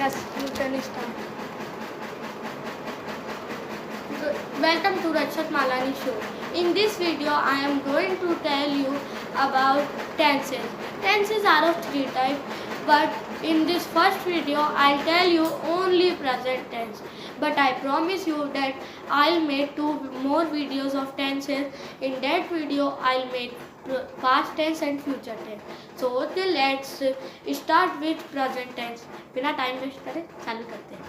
Yes, you can start. Welcome to Rakshak Malani Show. In this video, I am going to tell you about tenses. Tenses are of three types, but in this first video, I'll tell you only present tense. But I promise you that I'll make 2 more videos of tenses. In that video, I'll make past tense and future tense. So okay, let's start with present tense. बिना time waste करे चालू करते हैं.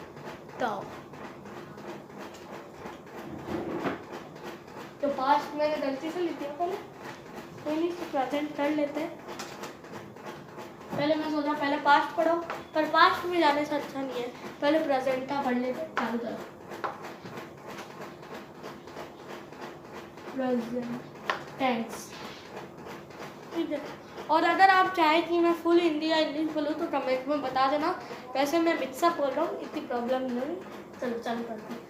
तो past मैंने गलती से लिख दिया पहले, पहले इसे प्रेजेंट कर लेते हैं. पहले मैं सोचा पहले पास्ट पढ़ो, पर पास्ट में जाने से अच्छा नहीं है, पहले प्रेजेंट का पढ़ लेते हैं. चालू करो. प्रेजेंट टेंस, ठीक है. और अगर आप चाहें कि मैं फुल हिंदी या इंग्लिश बोलूँ तो कमेंट में बता देना. वैसे मैं मिक्सअप बोल रहा हूँ, इतनी प्रॉब्लम नहीं. चलो चालू करते हैं.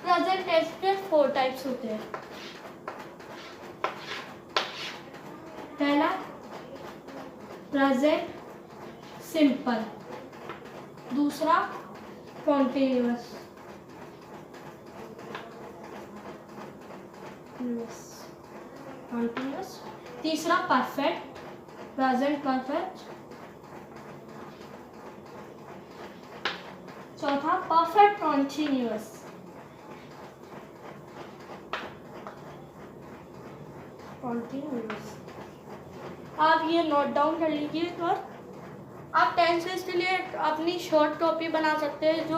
प्रेजेंट टेंस के 4 टाइप्स होते हैं. पहला प्रेजेंट सिंपल, दूसरा कॉन्टिन्यूअस, तीसरा परफेक्ट, प्रेजेंट परफेक्ट, चौथा परफेक्ट कॉन्टिन्यूअस. आप ये नोट डाउन कर लीजिए. और आप टेंसेस के लिए अपनी शॉर्ट कॉपी बना सकते हैं. जो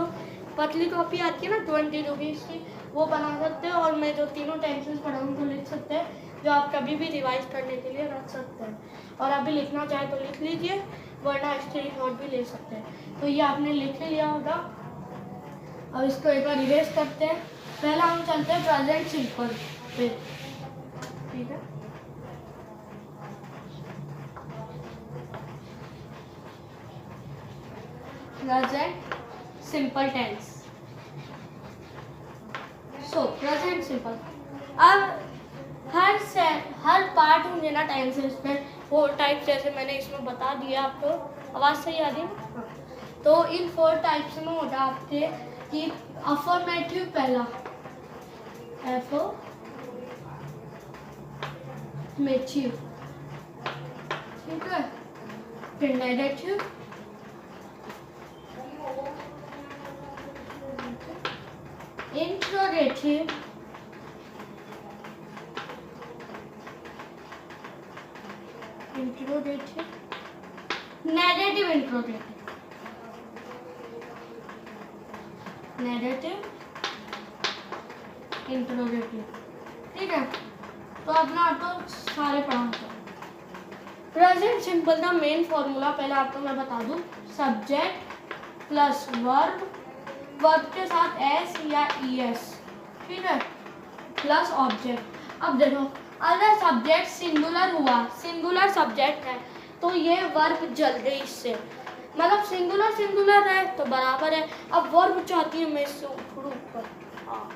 पतली कॉपी आती है ना 20 रुपीज़ की, वो बना सकते हैं. और मैं जो तीनों टेंसेस पढ़ा उनको लिख सकते हैं, जो आप कभी भी रिवाइज करने के लिए रख सकते हैं. और अभी लिखना चाहे तो लिख लीजिए, वरना स्क्रीन शॉट भी ले सकते हैं. तो ये आपने लिख लिया होगा. अब इसको एक बार रिवाइज करते हैं. पहला हम चलते हैं प्रेजेंट सिंपल पे, ठीक है. Present simple tense. So present simple. अब हर पार्ट होंगे ना टेंसेस में 4 टाइप, जैसे मैंने इसमें बता दिया आपको. आवाज़ सही आ रही है? तो इन 4 टाइप्स में होगा आपके कि अफर्मेटिव पहला, एफर्मेटिव, ठीक है. फिर नेगेटिव, इंट्रोगेटिव, नेगेटिव इंट्रोगेटिव, ठीक है. तो अपना आपको सारे पढ़ा. प्रेजेंट सिंपल का मेन फॉर्मूला पहले आपको मैं बता दूं. सब्जेक्ट प्लस वर्ब, वर्ब के साथ एस या ईएस, ठीक है, प्लस ऑब्जेक्ट. अब देखो, अगर सब्जेक्ट सिंगुलर हुआ, सिंगुलर सब्जेक्ट है, तो ये वर्ब जल गई इससे. मतलब सिंगुलर है तो बराबर है. अब वर्ब चाहती है मैं इससे ऊपर, हाँ,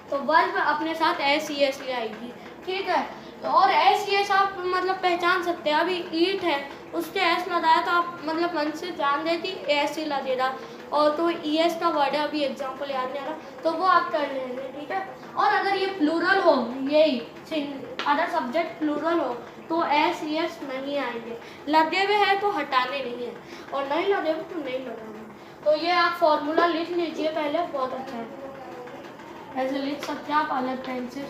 तो वर्ब अपने साथ एस ई एस ले आएगी, ठीक है. और एस ई एस आप मतलब पहचान सकते हैं. अभी ईट है, उसके एस लगाया तो आप मतलब मन से जान दे कि एस ही लगेगा. और तो ई एस का वर्ड है, अभी एग्जाम्पल याद नहीं आ रहा, तो वो आप कर लेंगे, ठीक है. और अगर ये प्लूरल हो, यही अगर सब्जेक्ट प्लूरल हो, तो एस ई एस नहीं आएंगे. लगे हुए हैं तो हटाने नहीं है, और नहीं लगे हुए तो नहीं लगाने. तो ये आप फॉर्मूला लिख लीजिए पहले, बहुत अच्छा है. ऐसे लिख सकते हैं आप अलग टाइम से.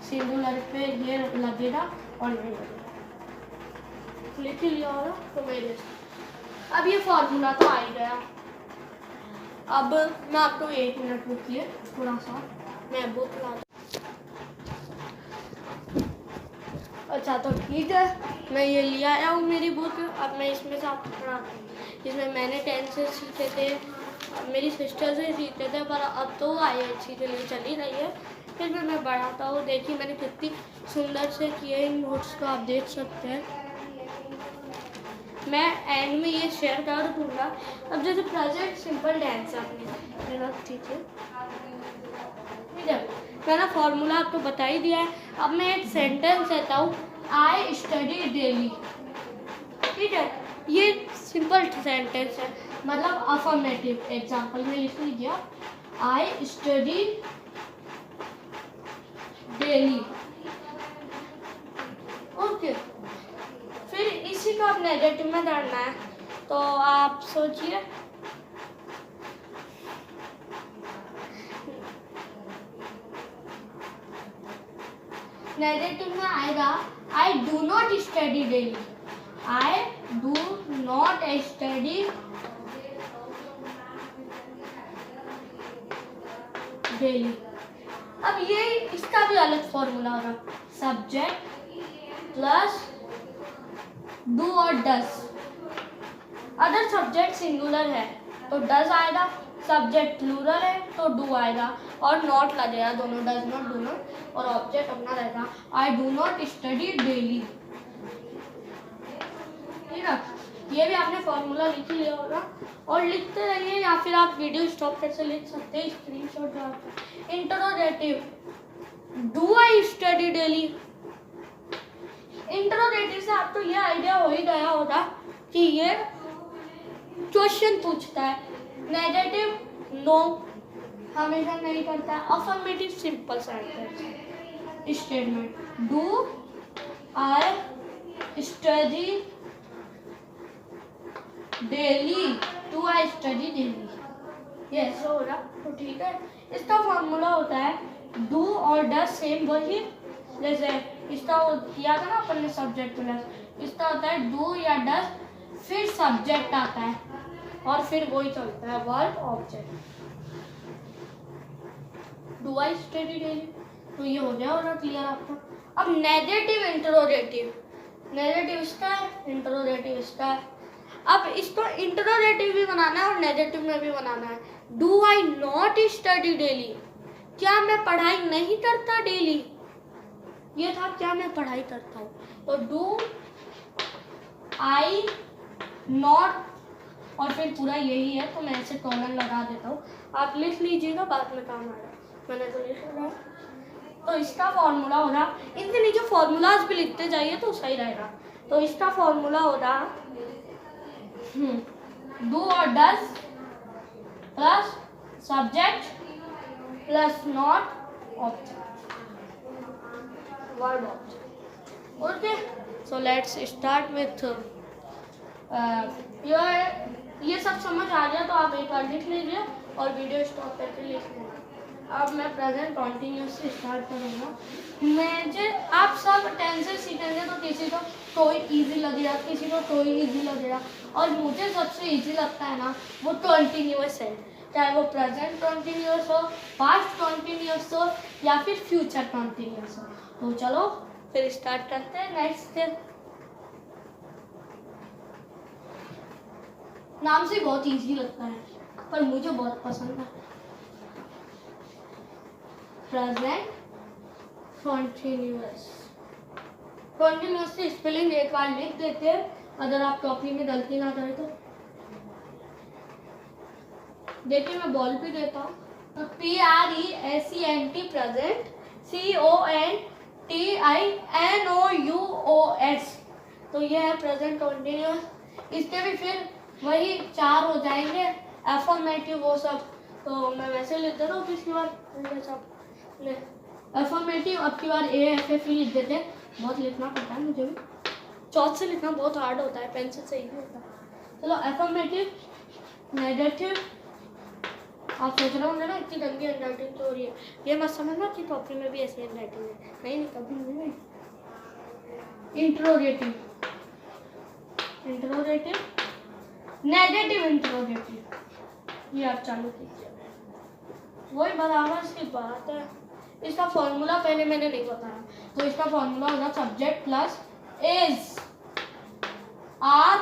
सिंगुलर पे ये लगेगा और नहीं लगेगा. लिख लिया होगा तो मेरे. अब ये फॉर्मूला तो आ ही गया. अब मैं आपको 1 मिनट रुकिए, थोड़ा सा मैं बुक ला. अच्छा तो ठीक है, मैं ये लिया आया हूँ मेरी बुक. अब मैं इसमें से आपको पढ़ाती हूँ. इसमें मैंने टेंसेस सीखे थे, मेरी सिस्टर से सीखे थे, पर अब तो IIT के लिए चली रही है. फिर भी मैं बढ़ाता हूँ. देखिए मैंने कितनी सुंदर से किए इन नोट्स को, आप देख सकते हैं. मैं एंड में ये शेयर कर दूँगा. अब जैसे प्रेजेंट सिंपल टेंस आपने रख दीजिए, ठीक है. मैंने फॉर्मूला आपको बता ही दिया है. अब मैं एक सेंटेंस देता हूँ, आई स्टडी डेली, ठीक है. ये सिंपल सेंटेंस है. मतलब अफर्मेटिव। एग्जाम्पल में लिख लीजिए, आई स्टडी डेली। ओके, फिर इसी को अब नेगेटिव में करना है, तो आप सोचिए। नेगेटिव में आएगा I do not study daily. I do not study daily. अब ये इसका भी अलग फॉर्मूला होगा, सब्जेक्ट प्लस डू और डस। अगर सब्जेक्ट सिंगुलर है तो डस आएगा, सब्जेक्ट प्लूरल है तो डू आएगा, और नॉट लगेगा दोनों, डज नॉट, डू नॉट, और ऑब्जेक्ट अपना रहेगा I do not study daily. ठीक है, ये भी आपने फॉर्मूला लिख लिया होगा, और लिखते रहिए, या फिर आप वीडियो स्टॉप करके लिख सकते हैं, स्क्रीनशॉट डालकर। Interrogative, do I study daily. Interrogative से आपको ये आइडिया हो ही गया होगा कि ये क्वेश्चन पूछता है। नेगेटिव नो, हमेशा नहीं करता है। Affirmative simple sentence statement, do I study daily, do I study daily, ये ऐसा हो रहा तो ठीक है। इसका फॉर्मूला होता है डू और डस, सेम वही जैसे इसका किया था ना अपन ने सब्जेक्ट प्लस, इसका होता है डू या डस, फिर सब्जेक्ट आता है, और फिर वही चलता है verb object. Do I study daily, तो ये हो गया और क्लियर आपको। अब नेगेटिव इंटरोगेटिव, नेगेटिव इसका है, इंटरोगेटिव इसका है। अब इसको इंटरोगेटिव भी बनाना है और नेगेटिव में भी बनाना है। Do I not study daily, क्या मैं पढ़ाई नहीं करता डेली, ये था क्या मैं पढ़ाई करता हूँ, तो डू आई नॉट, और फिर पूरा यही है, तो मैं ऐसे कॉलन लगा देता हूँ, आप लिख लीजिएगा, बाद में काम आएगा, मैंने तो लिख लिया। तो इसका फॉर्मूला होगा, इनके नीचे फॉर्मूलाज भी लिखते जाइए तो सही रहेगा। तो इसका फॉर्मूला होगा डू और does plus subject plus not object, verb object. Okay, so let's start with ये सब समझ आ गया तो आप एक बार लिख लीजिए और वीडियो स्टॉप करके लिख लेना। अब मैं प्रेजेंट कॉन्टिन्यूस से स्टार्ट करूँगा। मुझे आप सब टेंसेस सीखेंगे तो किसी को कोई इजी लगेगा, किसी को कोई इजी लगेगा, और मुझे सबसे इजी लगता है ना वो कॉन्टिन्यूस है, चाहे वो प्रेजेंट कॉन्टिन्यूस हो, पास्ट कॉन्टिन्यूस हो, या फिर फ्यूचर कॉन्टिन्यूस हो। तो चलो फिर स्टार्ट करते हैं। नेक्स्ट नाम से बहुत इजी लगता है पर मुझे बहुत पसंद है, प्रेजेंट कॉन्टिन्यूअस। कॉन्टिन्यूअस की स्पेलिंग एक बार लिख देते हैं अगर आप कॉपी में गलती ना करें तो। देखिए मैं बॉल भी देता हूँ, तो PRESENT प्रेजेंट, CONTINOUS, तो ये है प्रेजेंट कॉन्टिन्यूअस। इसके भी फिर वही 4 हो जाएंगे, एफर्मेटिव वो सब, तो मैं वैसे लिख देता हूँ पिछली बार एफर्मेटिव, अब की बार AFF लिख देते हैं। बहुत लिखना पड़ता है मुझे भी, चौथ से लिखना बहुत हार्ड होता है, पेंसिल से ही होता है। चलो एफर्मेटिव, नेगेटिव। आप सोच रहे होंगे ना इतनी गंदी हैंडराइटिंग तो हो रही है, ये मत समझना कि कॉपी में भी ऐसी हैंडराइटिंग है, नहीं कभी नहीं। इंट्रोगेटिव, इंट्रोगेटिव, नेगेटिव इंट्रोगेटिव, ये आप चालू कीजिए। वही बराबर की बात है। इसका फॉर्मूला पहले मैंने नहीं बताया, तो इसका फॉर्मूला होगा subject plus is are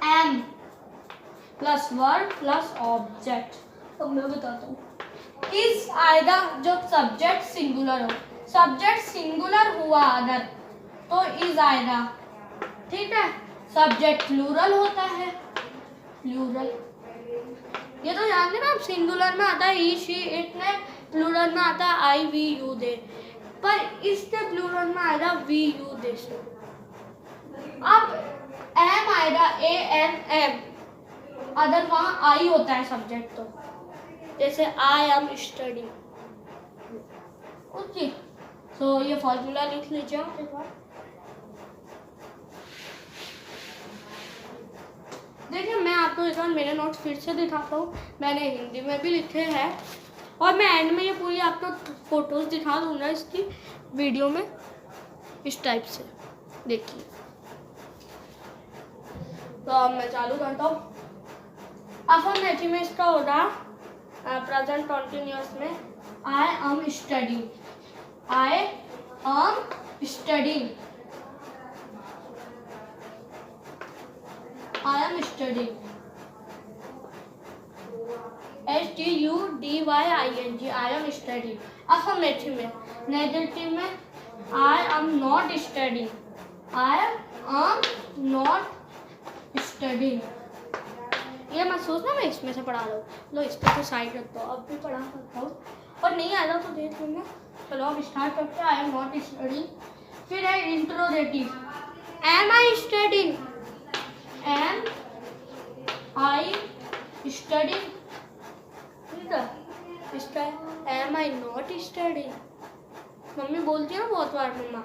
am plus verb plus object. तो मैं बताता हूँ, इज आएगा जो सब्जेक्ट सिंगुलर हो, सब्जेक्ट सिंगुलर हुआ अगर तो इज आएगा, ठीक है। सब्जेक्ट प्लूरल होता है, प्लूरल, ये तो जानते ना आप, सिंगुलर में आता है ही शी इट ने, प्लूरल में आता है आई वी यू दे, पर इसके प्लूरल में आएगा वी यू दे से। अब एम आएगा ANM, अदर वहाँ आई होता है सब्जेक्ट, तो जैसे आई एम स्टडी। ओके, सो ये फॉर्मूला लिख लीजिए आप एक बार। देखिए मैं आपको इस बार मेरे नोट्स फिर से दिखाता हूँ, मैंने हिंदी में भी लिखे हैं और मैं एंड में ये पूरी आपको फोटोज दिखा दूंगा इसकी वीडियो में, इस टाइप से देखिए। तो अब मैं चालू करता हूँ। अफर्मेटिव में इसका होगा प्रेजेंट कॉन्टिन्यूअस में I am studying, I am studying, I am studying. STUDYING, I am studying. Affirmative में, नेगेटिव में I am not studying, I am not studying. ये मत सोचना मैं इसमें से पढ़ा रहा हूँ, लो इस पर तो साइड रखता हूँ, अब भी पढ़ा सकता हूँ और नहीं आया तो देख लूँगा। चलो अब स्टार्ट करते हैं। I am not studying, फिर है interrogative, am I studying, am I studying, ठीक है। इसका am I not studying, mummy बोलती है ना बहुत बार, मम्मा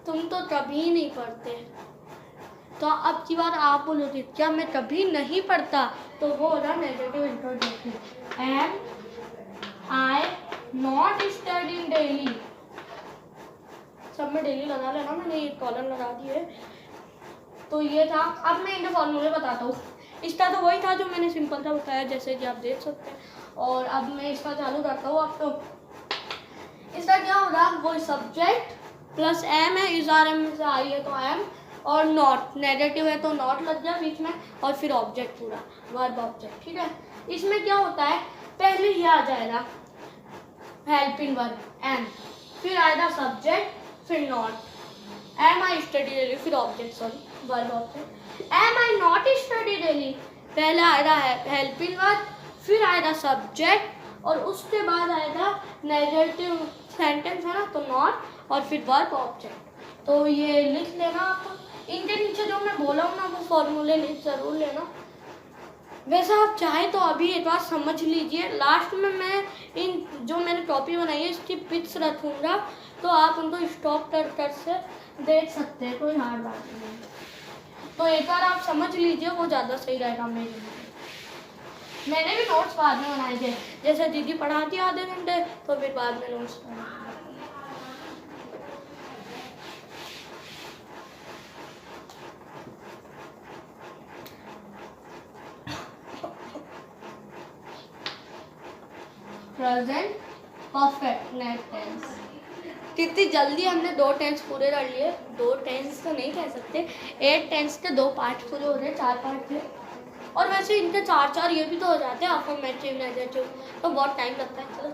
तुम तो कभी नहीं पढ़ते, तो अब की बार आप बोलोगे क्या मैं कभी नहीं पढ़ता, तो वो होगा negative interrogative. am I not studying daily, सब में डेली लगा लेना, मैंने ये कॉलम लगा दिए। तो ये था। अब मैं इनके फॉर्मूले बताता हूँ। इसका तो वही था जो मैंने सिंपल था बताया, जैसे कि आप देख सकते हैं। और अब मैं इसका चालू करता हूँ आपको। इसका क्या होगा, वो सब्जेक्ट प्लस एम है, इस आर एम में से आई है तो एम, और नॉट नेगेटिव है तो नॉट लग जाए बीच में, और फिर ऑब्जेक्ट पूरा वर्ब ऑब्जेक्ट, ठीक है। इसमें क्या होता है, पहले ये आ जाएगा हेल्पिंग वर्ब एम, फिर आएगा सब्जेक्ट, फिर not, am I study daily, फिर object, sorry verb object. Am I not study daily, पहले आएगा हेल्पिंग वर्ब, फिर आएगा सब्जेक्ट, और उसके बाद आएगा नेगेटिव सेंटेंस है ना तो नॉट, और फिर वर्ब ऑब्जेक्ट। तो ये लिख लेना आप, इनके नीचे जो मैं बोला हूँ ना वो फॉर्मूले लिख जरूर लेना। वैसे आप चाहे तो अभी एक बार समझ लीजिए, लास्ट में मैं इन जो मैंने कॉपी बनाई है इसकी पिक्स रखूँगा, तो आप उनको स्टॉप कर से देख सकते हैं, कोई हार्ड बात नहीं है। तो एक बार आप समझ लीजिए, वो ज़्यादा सही रहेगा मेरे लिए। मैंने भी नोट्स बाद में बनाए थे, जैसे दीदी पढ़ाती आधे घंटे तो फिर बाद में नोट्स बनाए। प्रेजेंट परफेक्ट नेट टेंस, कितनी जल्दी हमने 2 टेंस पूरे कर लिए। 2 टेंस तो नहीं कह सकते, 8 टेंस के 2 पार्ट पूरे हो रहे, 4 पार्ट थे। और वैसे इनके 4 ये भी तो हो जाते हैं अफर्मेटिव नेगेटिव, तो बहुत टाइम लगता है। चलो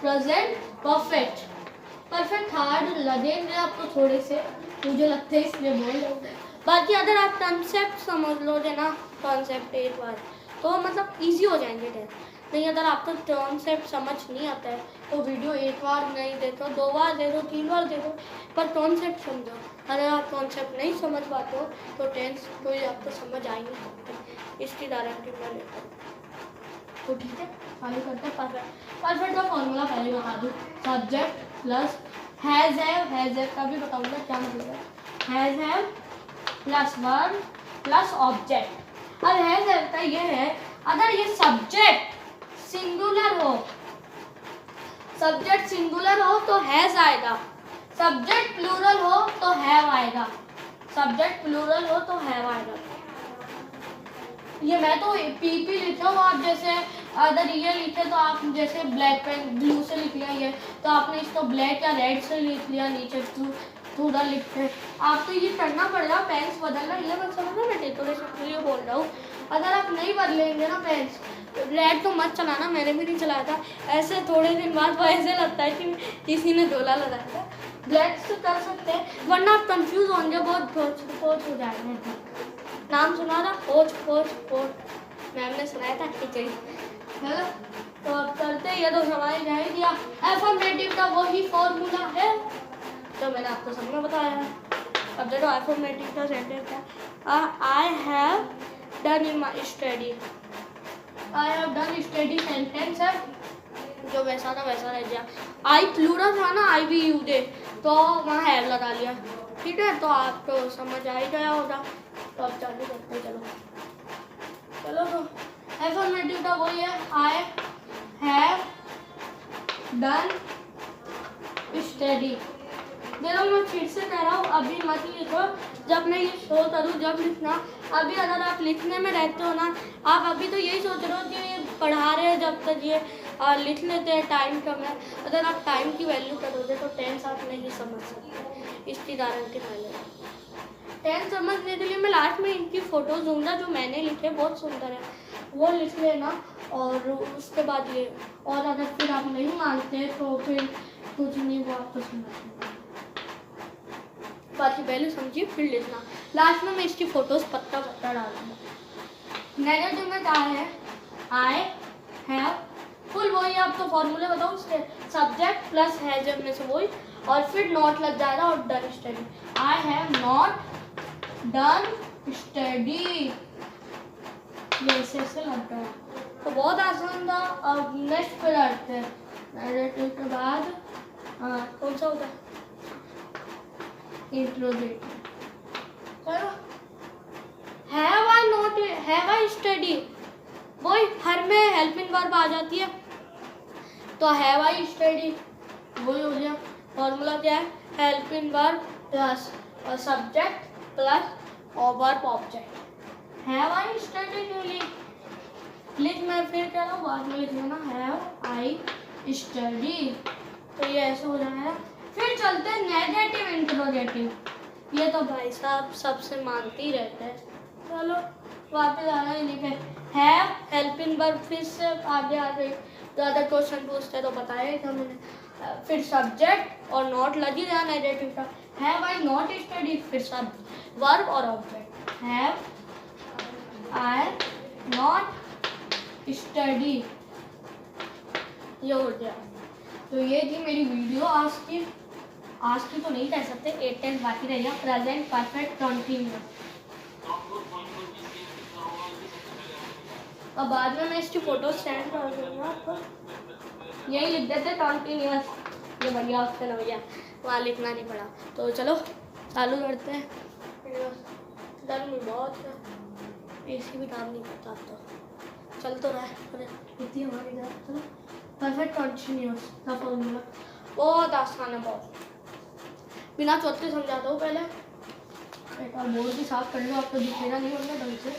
प्रेजेंट परफेक्ट, परफेक्ट हार्ड लगेंगे आपको थोड़े से, मुझे लगता है इसलिए बोल रहा हूँ। बाकी अगर आप कंसेप्ट समझ लोगे ना, कॉन्सेप्ट एक बार, तो मतलब ईजी हो जाएंगे टेंस। नहीं अगर आपको कॉन्सेप्ट समझ नहीं आता है तो वीडियो एक बार नहीं देखो, 2 बार देखो, 3 बार देखो, पर कॉन्सेप्ट समझो। अगर आप कॉन्सेप्ट नहीं समझ पाते हो तो टेंस कोई आपको समझ आ ही नहीं सकती, इसकी गारंटी मैं लेता हूँ। तो ठीक है, चालू करते हैं। परफेक्ट, परफेक्ट का फॉर्मूला पहले बता दूँ, सब्जेक्ट प्लस हैज़ हैव का भी बताऊँगा क्या मतलब है। Has have plus verb plus object. अब हैज़ हैव का ये है, अगर ये सब्जेक्ट सिंगुलर हो, सब्जेक्ट सिंगुलर हो तो हैज आएगा, सब्जेक्ट प्लूरल हो तो हैव आएगा, सब्जेक्ट प्लूरल हो तो हैव आएगा। ये मैं तो पीपी लिखा हूँ, आप जैसे अगर ये लिखे तो आप जैसे ब्लैक पेन ब्लू से लिख लिया ये, तो आपने इसको ब्लैक या रेड से लिख लिया, नीचे थोड़ा लिखते आपको ये करना पड़ेगा, पेन्स बदलना, ये मत समझना मैं डेकोरेशन के लिए बोल रहा हूँ। अगर आप नहीं बदलेंगे ना पेन्स, रेड तो मत चलाना, मैंने भी नहीं चलाया था, ऐसे थोड़े दिन बाद वो ऐसे लगता है कि किसी ने डोला लगाया था। ब्लैक से कर सकते हैं, वरना आप कंफ्यूज होंगे, बहुत पोच हो जाएंगे। नाम सुना था पोच, मैम ने सुनाया था खिचड़ी, है ना। तो अब करते ये तो समझ नहीं दिया। अफर्मेटिव का वही फॉर्मूला है तो मैंने आपको सब में बताया है। अब देखो अफर्मेटिव का सेंटेंस है, I have done in my study. I have done study sentence है जो वैसा था वैसा रह गया। आई प्लूरल था ना, आई वी यू दे, तो वहाँ हैव लगा लिया। ठीक है, तो आपको समझ आ ही गया होगा। तो अब चालू करते हैं। चलो तो एफर्मेटिव का वही है, आई हैव डन स्टडी। देखो मैं फिर से कह रहा हूँ, अभी मत लिखो, जब मैं ये शो करूँ जब लिखना। अभी अगर आप लिखने में रहते हो ना, आप अभी तो यही सोच रहे हो कि ये पढ़ा रहे हैं, जब तक ये लिख लेते हैं, टाइम कम है। अगर आप टाइम की वैल्यू करोगे तो टेंस आप नहीं समझ सकते। इसकी उदाहरण के पहले टेंस समझने के लिए मैं लास्ट में इनकी फ़ोटोज़ दूँगा जो मैंने लिखे, बहुत सुंदर है, वो लिख लेना। और उसके बाद ये, और अगर फिर आप नहीं मानते तो फिर कुछ नहीं, वो आपको समझ बाकी पहले समझिए फिर लिखना। लास्ट में मैं इसकी फ़ोटोज़ पत्ता पत्ता डालूंगा। नेगेटिव में क्या है, आई हैव, फुल वही आपको फॉर्मूले बताऊँ उसके, सब्जेक्ट प्लस है जब में से वही, और फिर नॉट लग जाएगा और done study. I have not done study, ऐसे लग रहा है। तो बहुत आसान था। अब नेक्स्ट पे आते हैं। नेगेटिव के बाद कौन सा होता है, इंट्रोगेटिव। चलो, have I not, have I study, वही हर में हेल्पिंग वर्ब आ जाती है, तो हैव आई स्टडी वही हो गया। फॉर्मूला क्या है, helping verb plus subject plus verb object. Have I study क्यों लिख मैं फिर कह रहा हूँ, बाद में लिख लेना हैव आई स्टडी, तो ये ऐसे हो जाएगा। फिर चलते हैं नेगेटिव इंट्रोगेटिव। ये तो भाई साहब सबसे मानते ही रहते हैं। चलो वापस आना ही लिखे, हैव हेल्पिंग वर्ब, फिर से आगे आ गई। ज़्यादा क्वेश्चन पूछते तो बताया था मैंने। फिर सब्जेक्ट और नॉट लगी रहा नेगेटिव का, हैव आई नॉट स्टडी, फिर सब वर्ब और object, have I not study, ये हो गया। तो ये थी मेरी वीडियो आज की तो नहीं कह सकते, 8-10 बाकी रह गया। प्रेजेंट परफेक्ट कंटिन्यूअस, और बाद में मैं इसकी फोटो सेंड कर दूँगा आपको। यही लिख देते कंटिन्यूअस, ये बढ़िया ऑप्शन हो गया, वहाँ लिखना नहीं पड़ा। तो चलो चालू करते हैं। गर्मी बहुत है, एसी भी डाल नहीं पड़ता, तो चल तो रहा है इतनी हमारी तरफ। चलो परफेक्ट कंटिन्यूअस का फॉर्मूला बहुत आसान है, बहुत बिना चौथे समझाता हूँ। पहले एक बार बोर्ड भी साफ कर लो, आपको दिखेगा नहीं होगा ढंग से।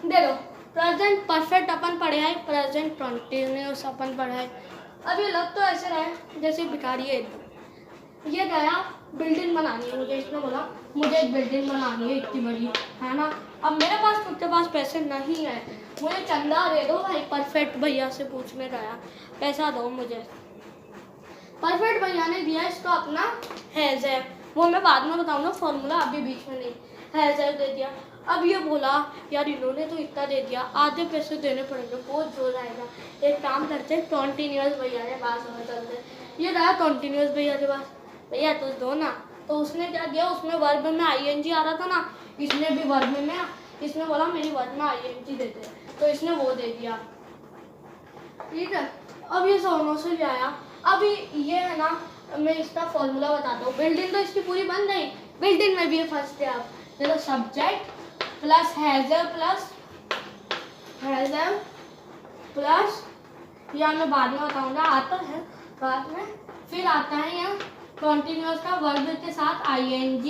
देखो प्रेजेंट परफेक्ट अपन पढ़े हैं, प्रेजेंट कंटिन्यूअस अपन पढ़े हैं। अब ये लग तो ऐसे रहा है जैसे भिखारी है एकदम। ये गया बिल्डिंग बनानी है मुझे, इसने बोला मुझे एक बिल्डिंग बनानी है इतनी बड़ी, है ना। अब मेरे पास खुद के पास पैसे नहीं है, मुझे चंदा दे दो भाई। परफेक्ट भैया से पूछने गया, पैसा दो मुझे। परफेक्ट भैया ने दिया इसको अपना हैज़ है, वो मैं बाद में बताऊँगा फॉर्मूला, अभी बीच में नहीं। हैज़ है दे दिया। अब ये बोला यार इन्होंने तो इतना दे दिया, आधे पैसे देने पड़ेंगे, बहुत जोर आएगा। एक काम करते हैं, कंटिन्यूअस भैया के पास हमें चलते। ये रहा कंटिन्यूअस भैया के पास, भैया तो दो ना। तो उसने क्या दिया, उसमें वर्ब में ING आ रहा था ना, इसने भी वर्ब में इसने बोला मेरी वर्ब में ING दे दे, तो इसने वो दे दिया। ठीक है, अब ये सोनों से ले आया। अभी ये है ना, मैं इसका फॉर्मूला बताता हूँ। बिल्डिंग तो इसकी पूरी बन गई, बिल्डिंग में भी है फर्स्ट है। आप देखो सब्जेक्ट प्लस हैज़र प्लस या मैं बाद में बताऊँगा, आता है बाद में। फिर आता है यहाँ कंटिन्यूअस का वर्ब के साथ ING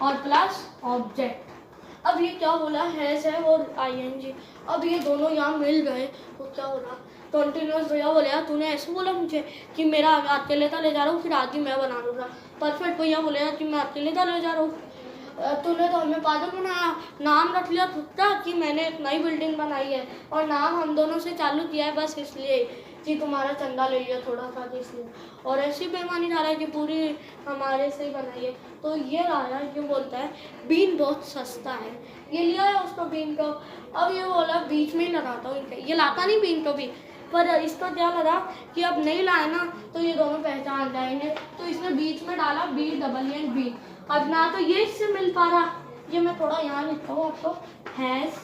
और प्लस ऑब्जेक्ट। अब ये क्या बोला, हैज़ है और ING, अब ये दोनों यहाँ मिल गए तो क्या हो रहा। कंटिन्यूअस भैया बोले यार तूने ऐसे बोला मुझे कि मेरा अकेले था ले जा रहा हूँ, फिर आदि मैं बना लूँगा। परफेक्ट भैया बोले यार कि मैं अकेले था ले जा रहा हूँ, तूने तो हमें पागल बनाया, नाम रख लिया खुद का कि मैंने एक नई बिल्डिंग बनाई है, और नाम हम दोनों से चालू किया है बस इसलिए कि तुम्हारा चंदा ले लिया थोड़ा सा इसलिए, और ऐसी बेईमानी डाला है कि पूरी हमारे से ही बनाई है। तो ये राजा ये बोलता है बीन बहुत सस्ता है, ये लिया है उसको बीन को। अब ये बोला बीच में ही लगाता हूँ, ये लाता नहीं बीन को भी, पर इसका क्या लगा कि अब नहीं लाए ना तो ये दोनों पहचान जाएंगे, तो इसने बीच में डाला BEEN। अब ना तो ये इससे मिल पा रहा, ये मैं थोड़ा यहाँ लिखता हूँ आपको, हैज़,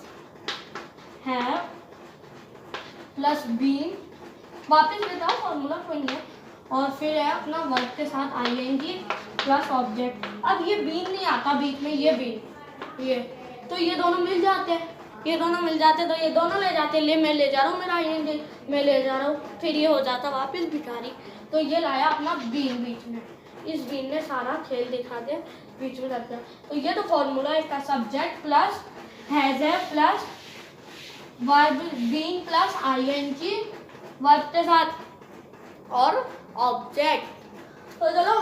हैव प्लस बीन, वापस लेता हूँ फॉर्मूला कोई नहीं है, और फिर है अपना वर्ब के साथ ING प्लस ऑब्जेक्ट। अब ये बीन नहीं आता बीच में, ये बीन, ये तो ये दोनों मिल जाते हैं, ये दोनों मिल जाते तो ये दोनों ले जाते, ले मैं ले जा रहा हूँ, मेरा ING मैं ले जा रहा हूँ, फिर ये हो जाता वापस भिखारी। तो ये लाया अपना बीन बीच में, इस बीन ने सारा खेल दिखा के बीच में रख दिया। तो ये तो फॉर्मूला है इसका, सब्जेक्ट प्लस हैज़ है plus verb been plus ING verb के साथ और ऑब्जेक्ट। तो चलो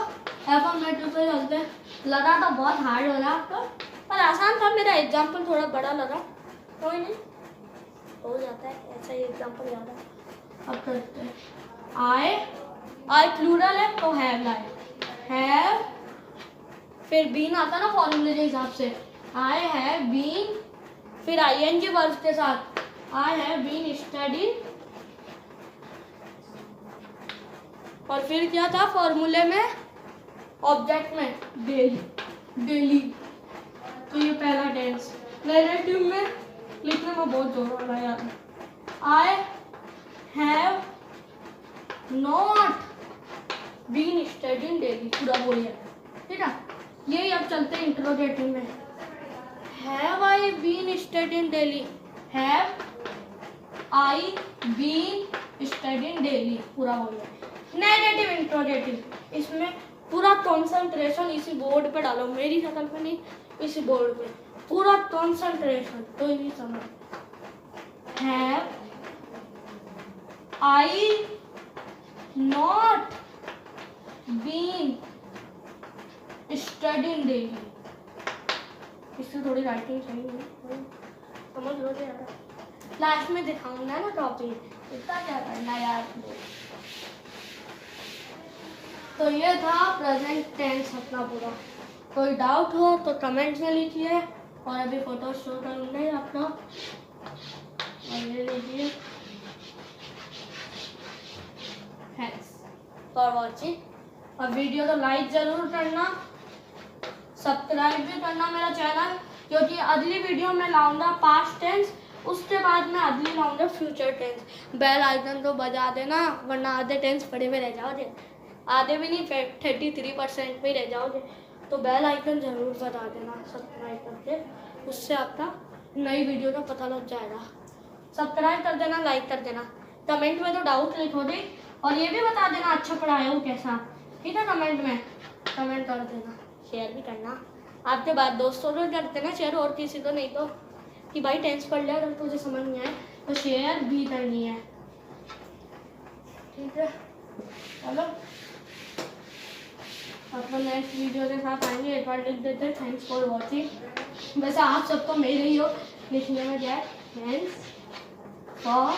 अफर्मेटिव पे चलते हैं। लगा तो बहुत हार्ड हो रहा आपको, पर आसान था, मेरा एग्जाम्पल थोड़ा बड़ा लगा, कोई नहीं हो जाता है, ऐसा ही एग्जाम्पल याद है। अब करते हैं आई प्लूरल है तो हैव लाए, हैव फिर बीन आता ना फॉर्मूले के हिसाब से, आई हैव बीन फिर ING वर्ब के साथ, आई हैव बीन स्टडी, और फिर क्या था फॉर्मूले में ऑब्जेक्ट में डेली। तो ये पहला टेंस। नैरेटिव में लिखने में बहुत जोर आ रहा है यार। I have not been studying daily, पूरा बोलिए, ठीक है। यही अब चलते हैं इंट्रोगेटिव में। Have I been studying daily, have I been studying daily, पूरा बोलिए। नेगेटिव इंट्रोगेटिव, इसमें पूरा कॉन्सेंट्रेशन इसी बोर्ड पे डालो, मेरी शक्ल पे नहीं, इसी बोर्ड पे पूरा कॉन्सेंट्रेशन, तो ये समझ। Have I not been studying daily, इससे थोड़ी राइटिंग सही है, समझ लो यार, लास्ट में दिखाऊंगा ना टॉपिक, इतना क्या करना यार। तो ये था प्रेजेंट टेंस अपना पूरा। कोई डाउट हो तो कमेंट्स में लिखिए, और अभी फोटो शो करूँगा अपना, और ये लीजिए। Thanks for watching. और वीडियो तो लाइक ज़रूर करना, सब्सक्राइब भी करना मेरा चैनल, क्योंकि अगली वीडियो में लाऊंगा पास्ट टेंस, उसके बाद मैं अगली लाऊंगा फ्यूचर टेंस। बेल आइकन तो बजा देना, वरना आधे टेंस पढ़े हुए रह जाओगे, आधे भी नहीं 33% पे ही रह जाओगे। तो बेल आइकन ज़रूर बता देना सब्सक्राइब करके, उससे आपका नई वीडियो का पता लग जाएगा। सब्सक्राइब कर देना, लाइक कर देना, कमेंट में तो डाउट लिखो दे, और ये भी बता देना अच्छा पढ़ाया हूँ कैसा, ठीक है। कमेंट में कमेंट कर देना, शेयर भी करना, आपके बाद दोस्तों को कर देना शेयर, और किसी को नहीं, तो कि भाई टेंस पढ़ लिया, अगर तुझे समझ नहीं आए तो शेयर भी करनी है, ठीक है। चलो अपन नेक्स्ट वीडियो के साथ आएंगे। एक बार लिख देते हैं थैंक्स फॉर वॉचिंग। वैसे आप सबको मेरे ही हो लिखने में, क्या है, थैंक्स फॉर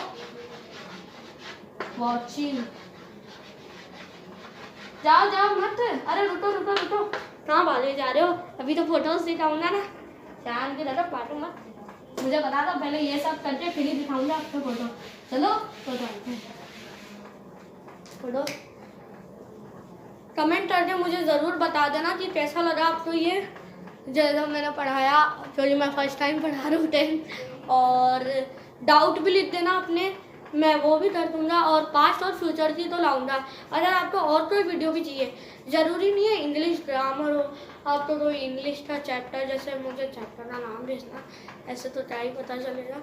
वॉचिंग। जाओ जाओ मत, अरे रुको रुको रुको, कहाँ भागे जा रहे हो, अभी तो फोटोज दिखाऊंगा ना, शान की तरफ पाटो मत, मुझे बता दो पहले ये सब करके फिर ही दिखाऊंगा आपको फोटो। चलो फोटो फोटो कमेंट करके मुझे ज़रूर बता देना कि कैसा लगा आपको ये जैसा मैंने पढ़ाया, क्योंकि मैं फर्स्ट टाइम पढ़ा रहा हूँ 10। और डाउट भी लिख देना अपने, मैं वो भी कर दूँगा, और पास्ट और फ्यूचर की तो लाऊंगा। अगर आपको और कोई वीडियो भी चाहिए, ज़रूरी नहीं है इंग्लिश ग्रामर हो, आपको कोई इंग्लिश का चैप्टर, जैसे मुझे चैप्टर का नाम भेजना, ऐसे तो क्या ही पता चलेगा,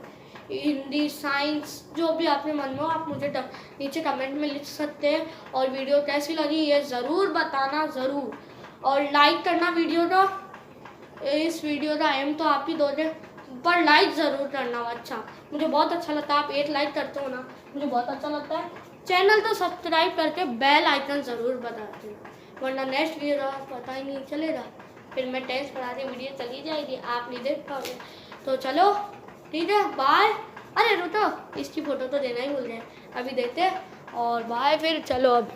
हिंदी साइंस जो भी आपके मन में हो, आप मुझे नीचे कमेंट में लिख सकते हैं। और वीडियो कैसी लगी ये ज़रूर बताना, ज़रूर, और लाइक करना वीडियो को। इस वीडियो का एम तो आप ही दोगे, पर लाइक ज़रूर करना। अच्छा, मुझे बहुत अच्छा लगता है आप 1 लाइक करते हो ना, मुझे बहुत अच्छा लगता है। चैनल तो सब्सक्राइब करके बेल आइकन ज़रूर बताते हो, वरना नेक्स्ट वीडियो का पता ही नहीं चलेगा, फिर मैं टेंस पढ़ाते वीडियो चली जाएगी, आप नहीं देख पाओगे। तो चलो ठीक है, बाय। अरे रुको, इसकी फ़ोटो तो देना ही भूल गए, अभी देते हैं, और बाय फिर। चलो अब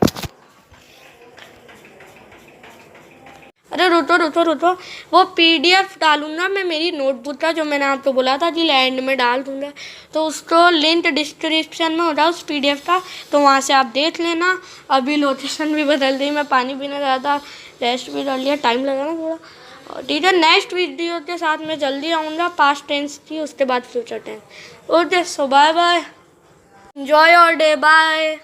अरे रुको रुको रुको, वो PDF डालूंगा मैं, मेरी नोटबुक का जो मैंने आपको बोला था कि एंड में डाल दूंगा, तो उसको लिंक डिस्क्रिप्शन में होगा उस PDF का, तो वहाँ से आप देख लेना। अभी लोकेशन भी बदल दी, मैं पानी पीने गया था, रेस्ट भी कर लिया, टाइम लगा ना थोड़ा। ठीक है, नेक्स्ट वीडियो के साथ मैं जल्दी आऊँगा, पास्ट टेंस की, उसके बाद future tense. Okay, so bye bye, enjoy your day, bye.